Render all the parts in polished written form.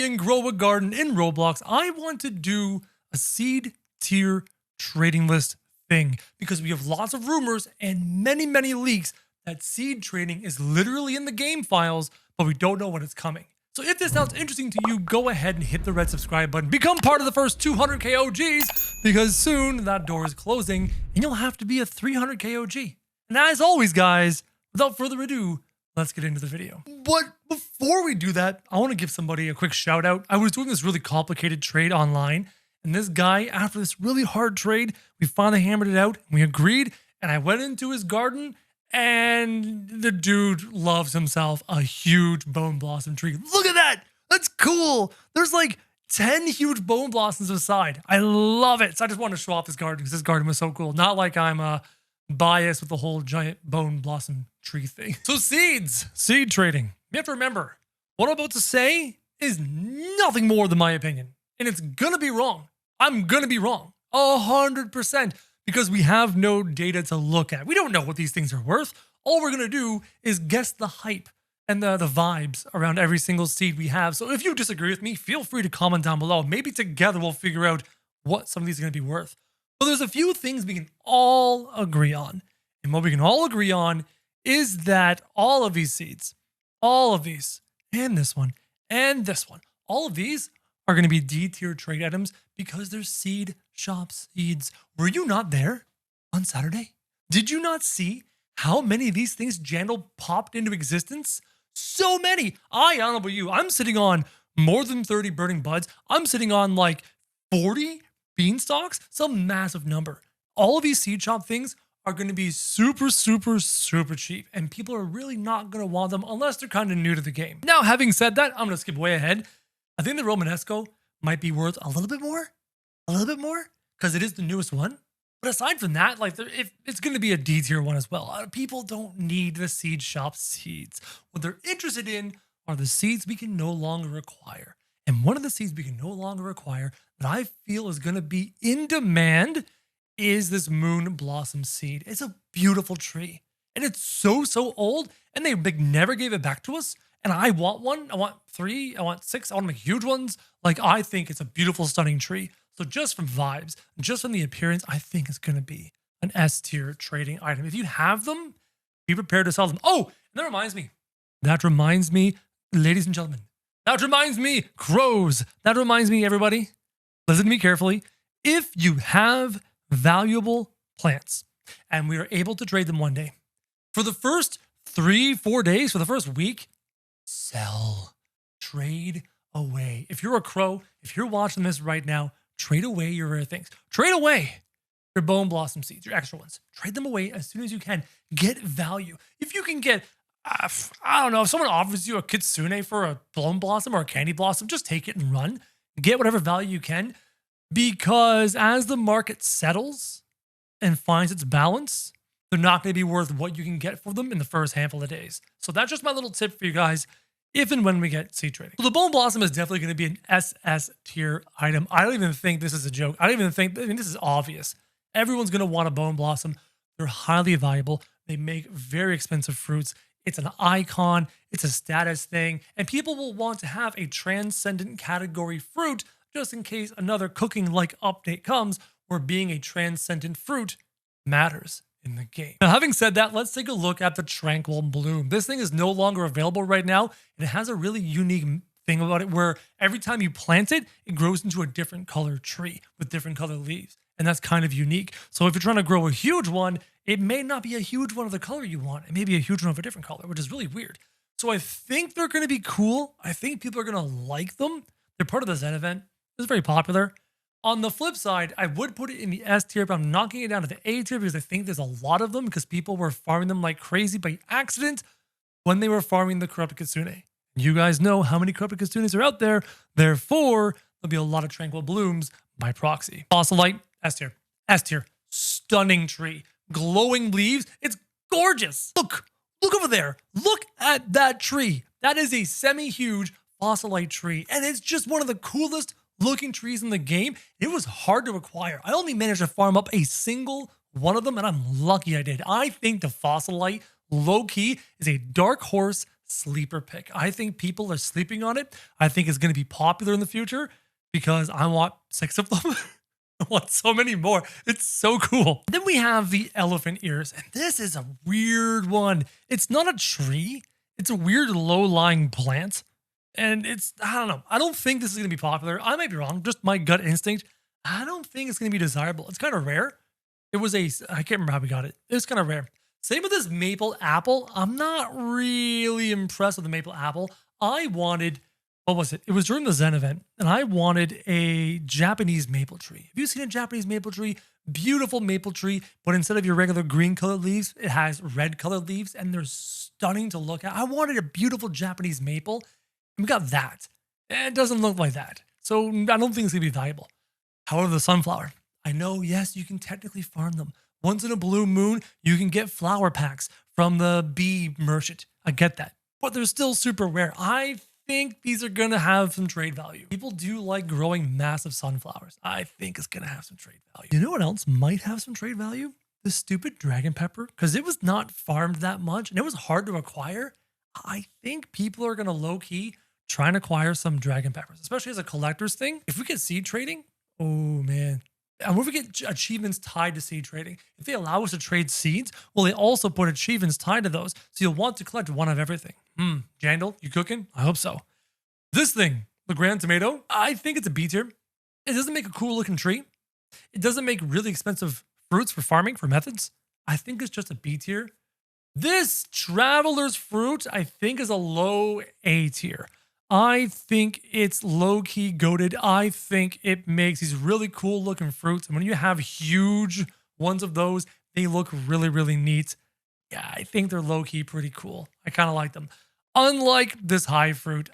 and grow a garden in Roblox, I want to do a seed tier trading list thing because we have lots of rumors and many leaks that seed trading is literally in the game files, but we don't know when it's coming. So if this sounds interesting to you, go ahead and hit the red subscribe button. Become part of the first 200k OGs because soon that door is closing and you'll have to be a 300k OG. And as always, guys, without further ado, let's get into the video. But before we do that, I want to give somebody a quick shout out. I was doing this really complicated trade online, and this guy, after this really hard trade, we finally hammered it out. We agreed, and I went into his garden, and the dude loves himself a huge bone blossom tree. Look at that! That's cool! There's like 10 huge bone blossoms aside. I love it. So I just wanted to show off this garden because this garden was so cool. Not like I'm biased with the whole giant bone blossom tree thing. So seed trading. You have to remember, what I'm about to say is nothing more than my opinion. And it's gonna be wrong. I'm gonna be wrong 100% because we have no data to look at. We don't know what these things are worth. All we're gonna do is guess the hype and the vibes around every single seed we have. So if you disagree with me, feel free to comment down below. Maybe together we'll figure out what some of these are gonna be worth. But there's a few things we can all agree on. And what we can all agree on is that all of these seeds, all of these, and this one, all of these are going to be D-tier trade items because they're seed shop seeds. Were you not there on Saturday? Did you not see how many of these things Jandal popped into existence? So many. I don't know about you. I'm sitting on more than 30 burning buds. I'm sitting on like 40 beanstalks, some massive number. All of these seed shop things are going to be super cheap, and people are really not going to want them unless they're kind of new to the game. Now, having said that, I'm going to skip way ahead. I think the Romanesco might be worth a little bit more, because it is the newest one. But aside from that, like, if it's going to be a D-tier one as well. People don't need the seed shop seeds. What they're interested in are the seeds we can no longer acquire. And one of the seeds we can no longer acquire that I feel is going to be in demand is this moon blossom seed. It's a beautiful tree and it's so old, and they never gave it back to us. And I want one. I want 3. I want 6. I want to make huge ones. Like, I think it's a beautiful, stunning tree. So just from vibes, just from the appearance, I think it's going to be an S tier trading item. If you have them, be prepared to sell them. Oh, and that reminds me, ladies and gentlemen, that reminds me, crows. That reminds me, everybody, listen to me carefully. If you have valuable plants and we are able to trade them one day, for the first 3-4 days, for the first week, sell, trade away. If you're a crow, if you're watching this right now, trade away your rare things. Trade away your bone blossom seeds, your extra ones. Trade them away as soon as you can. Get value. If you can get, I don't know, if someone offers you a kitsune for a bone blossom or a candy blossom, just take it and run. Get whatever value you can. Because as the market settles and finds its balance, they're not going to be worth what you can get for them in the first handful of days. So that's just my little tip for you guys, if and when we get seed trading. So the bone blossom is definitely going to be an SS tier item. I don't even think this is a joke. I mean, this is obvious. Everyone's going to want a bone blossom. They're highly valuable. They make very expensive fruits. It's an icon. It's a status thing. And people will want to have a transcendent category fruit just in case another cooking-like update comes where being a transcendent fruit matters in the game. Now, having said that, let's take a look at the Tranquil Bloom. This thing is no longer available right now. It has a really unique thing about it where every time you plant it, it grows into a different color tree with different color leaves. And that's kind of unique. So if you're trying to grow a huge one, it may not be a huge one of the color you want. It may be a huge one of a different color, which is really weird. So I think they're going to be cool. I think people are going to like them. They're part of the Zen event. It's very popular. On the flip side, I would put it in the S tier, but I'm knocking it down to the A tier because I think there's a lot of them because people were farming them like crazy by accident when they were farming the corrupted kitsune. You guys know how many corrupted kitsunes are out there. Therefore, there'll be a lot of Tranquil Blooms by proxy. Fossilite, S tier. S tier. Stunning tree. Glowing leaves. It's gorgeous. Look over there. Look at that tree. That is a semi-huge fossilite tree. And it's just one of the coolest looking trees in the game. It was hard to acquire. I only managed to farm up a single one of them, and I'm lucky I did. I think the fossilite, low-key, is a dark horse sleeper pick. I think people are sleeping on it. I think it's going to be popular in the future because I want 6 of them. I want so many more. It's so cool. Then we have the elephant ears, and this is a weird one. It's not a tree. It's a weird low-lying plant. And I don't know. I don't think this is going to be popular. I might be wrong. Just my gut instinct. I don't think it's going to be desirable. It's kind of rare. I can't remember how we got it. It's kind of rare. Same with this maple apple. I'm not really impressed with the maple apple. I wanted, what was it? It was during the Zen event, and I wanted a Japanese maple tree. Have you seen a Japanese maple tree? Beautiful maple tree, but instead of your regular green colored leaves, it has red colored leaves, and they're stunning to look at. I wanted a beautiful Japanese maple. We got that. It doesn't look like that. So I don't think it's going to be valuable. However, the sunflower. I know, yes, you can technically farm them. Once in a blue moon, you can get flower packs from the bee merchant. I get that. But they're still super rare. I think these are going to have some trade value. People do like growing massive sunflowers. I think it's going to have some trade value. You know what else might have some trade value? The stupid dragon pepper. Because it was not farmed that much and it was hard to acquire. I think people are going to low-key try and acquire some dragon peppers, especially as a collector's thing. If we get seed trading, oh man. And what if we get achievements tied to seed trading? If they allow us to trade seeds, well, they also put achievements tied to those. So you'll want to collect one of everything. Jandal, you cooking? I hope so. This thing, the Grand Tomato, I think it's a B tier. It doesn't make a cool looking tree. It doesn't make really expensive fruits for farming, for methods. I think it's just a B tier. This Traveler's Fruit, I think, is a low A tier. I think it's low-key goated. I think it makes these really cool looking fruits. And when you have huge ones of those, they look really, really neat. Yeah, I think they're low-key pretty cool. I kind of like them. Unlike this high fruit,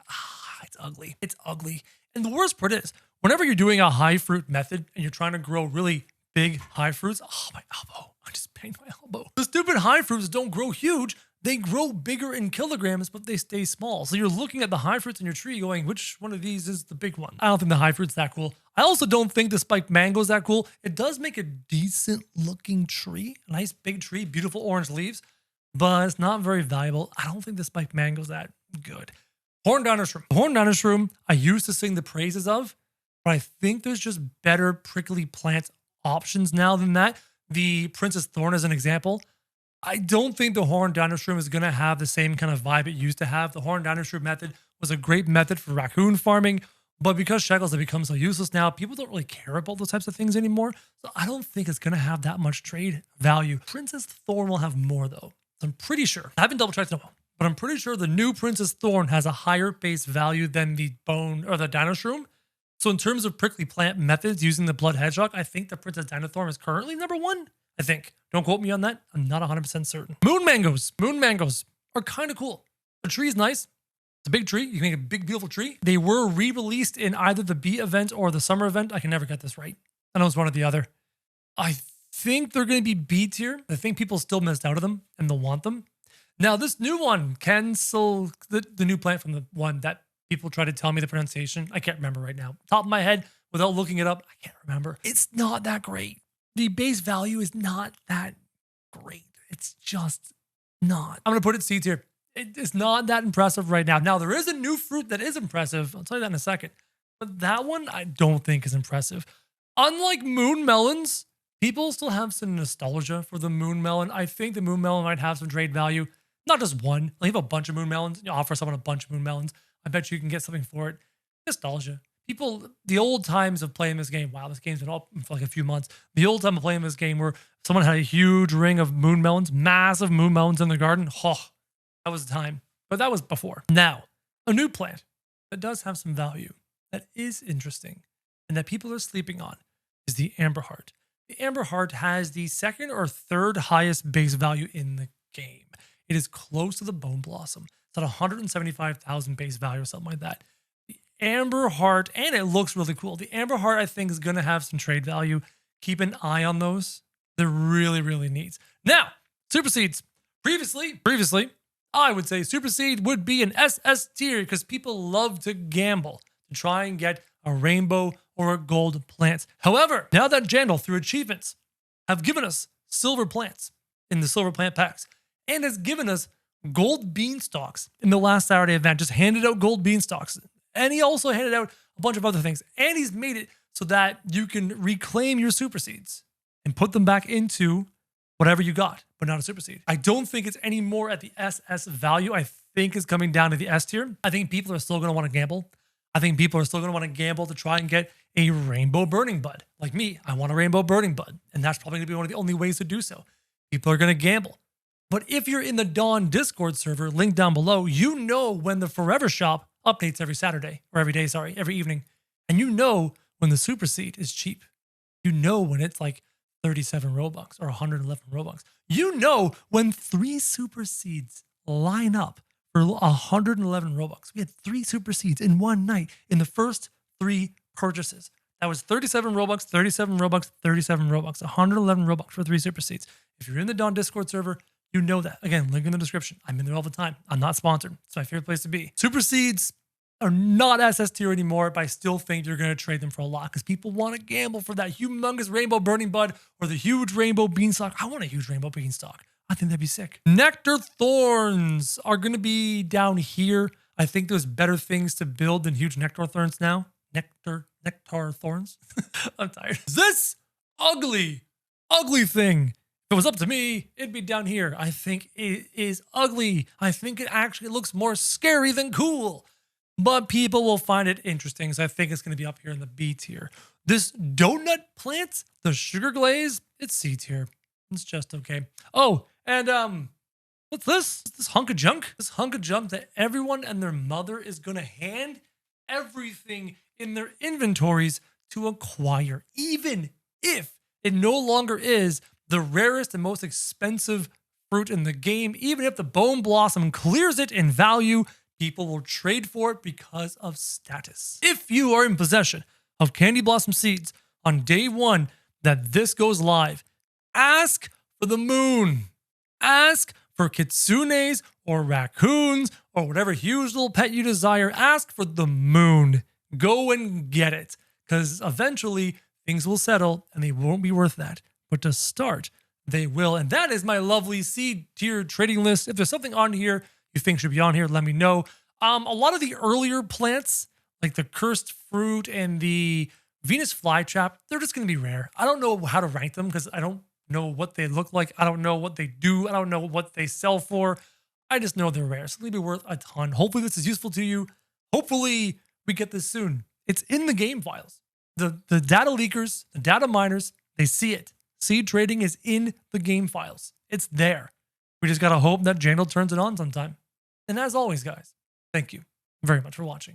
it's ugly. It's ugly. And the worst part is, whenever you're doing a high fruit method and you're trying to grow really big high fruits, my elbow. I just banged my elbow. The stupid high fruits don't grow huge. They grow bigger in kilograms, but they stay small. So you're looking at the high fruits in your tree going, which one of these is the big one? I don't think the high fruit's that cool. I also don't think the spiked mango is that cool. It does make a decent looking tree, a nice big tree, beautiful orange leaves, but it's not very valuable. I don't think the spiked mango is that good. Horn dinosaur. The horn dinosaur I used to sing the praises of, but I think there's just better prickly plant options now than that. The Princess Thorn is an example. I don't think the horn dinosaur is going to have the same kind of vibe it used to have. The horn dinosaur method was a great method for raccoon farming, but because shekels have become so useless now, people don't really care about those types of things anymore. So I don't think it's going to have that much trade value. Princess Thorn will have more though. I'm pretty sure. I haven't double checked in a while, but I'm pretty sure the new Princess Thorn has a higher base value than the bone or the dinosaur. So in terms of prickly plant methods using the blood hedgehog, I think the Princess Dinothorn is currently number 1. I think. Don't quote me on that. I'm not 100% certain. Moon mangoes. Moon mangoes are kind of cool. The tree is nice. It's a big tree. You can make a big, beautiful tree. They were re-released in either the bee event or the summer event. I can never get this right. I know it's one or the other. I think they're going to be B tier. I think people still missed out on them and they'll want them. Now, this new one, the new plant from the one that people try to tell me the pronunciation. I can't remember right now. Top of my head, without looking it up, I can't remember. It's not that great. The base value is not that great. It's just not. I'm going to put it C tier. It's not that impressive right now. Now, there is a new fruit that is impressive. I'll tell you that in a second. But that one, I don't think is impressive. Unlike moon melons, people still have some nostalgia for the moon melon. I think the moon melon might have some trade value. Not just one. Like, you have a bunch of moon melons. You offer someone a bunch of moon melons. I bet you can get something for it. Nostalgia. People, the old times of playing this game, wow, this game's been up for like a few months. The old time of playing this game where someone had a huge ring of moon melons, massive moon melons in the garden. Oh, that was the time. But that was before. Now, a new plant that does have some value, that is interesting, and that people are sleeping on is the amber heart. The amber heart has the 2nd or 3rd highest base value in the game. It is close to the bone blossom. It's at 175,000 base value or something like that. Amber heart, and it looks really cool. The amber heart, I think, is going to have some trade value. Keep an eye on those. They're really, really neat. Now, super seeds. Previously, I would say super seed would be an SS tier because people love to gamble to try and get a rainbow or a gold plant. However, now that Jandal, through achievements, have given us silver plants in the silver plant packs and has given us gold beanstalks in the last Saturday event, just handed out gold beanstalks. And he also handed out a bunch of other things. And he's made it so that you can reclaim your super seeds and put them back into whatever you got, but not a super seed. I don't think it's any more at the SS value. I think it's coming down to the S tier. I think people are still going to want to gamble. I think people are still going to want to gamble to try and get a rainbow burning bud. Like me, I want a rainbow burning bud. And that's probably going to be one of the only ways to do so. People are going to gamble. But if you're in the Dawn Discord server, link down below, you know when the Forever Shop updates every Saturday, or every day, sorry, every evening. And you know when the super seed is cheap. You know when it's like 37 Robux or 111 Robux. You know when 3 super seeds line up for 111 Robux. We had 3 super seeds in one night in the first 3 purchases. That was 37 Robux, 37 Robux, 37 Robux, 111 Robux for 3 super seeds. If you're in the Dawn Discord server, you know that. Again, link in the description. I'm in there all the time. I'm not sponsored. It's my favorite place to be. Super seeds are not SS tier anymore, but I still think you're going to trade them for a lot because people want to gamble for that humongous rainbow burning bud or the huge rainbow beanstalk. I want a huge rainbow beanstalk. I think that'd be sick. Nectar thorns are going to be down here. I think there's better things to build than huge nectar thorns now. Nectar thorns. I'm tired. This ugly thing. If it was up to me, it'd be down here. I think it is ugly. I think it actually looks more scary than cool. But people will find it interesting, so I think it's going to be up here in the B tier. This donut plant, the sugar glaze, it's C tier. It's just okay. Oh, and what's this? This hunk of junk? This hunk of junk that everyone and their mother is going to hand everything in their inventories to acquire, even if it no longer is the rarest and most expensive fruit in the game. Even if the bone blossom clears it in value, people will trade for it because of status. If you are in possession of candy blossom seeds on day 1 that this goes live, ask for the moon. Ask for kitsunes or raccoons or whatever huge little pet you desire. Ask for the moon. Go and get it, because eventually things will settle and they won't be worth that. But to start, they will. And that is my lovely seed tier trading list. If there's something on here you think should be on here, let me know. A lot of the earlier plants, like the cursed fruit and the Venus flytrap, they're just going to be rare. I don't know how to rank them because I don't know what they look like. I don't know what they do. I don't know what they sell for. I just know they're rare. So they'll be worth a ton. Hopefully this is useful to you. Hopefully we get this soon. It's in the game files. The data leakers, the data miners, they see it. Seed trading is in the game files. It's there. We just got to hope that Jandal turns it on sometime. And as always, guys, thank you very much for watching.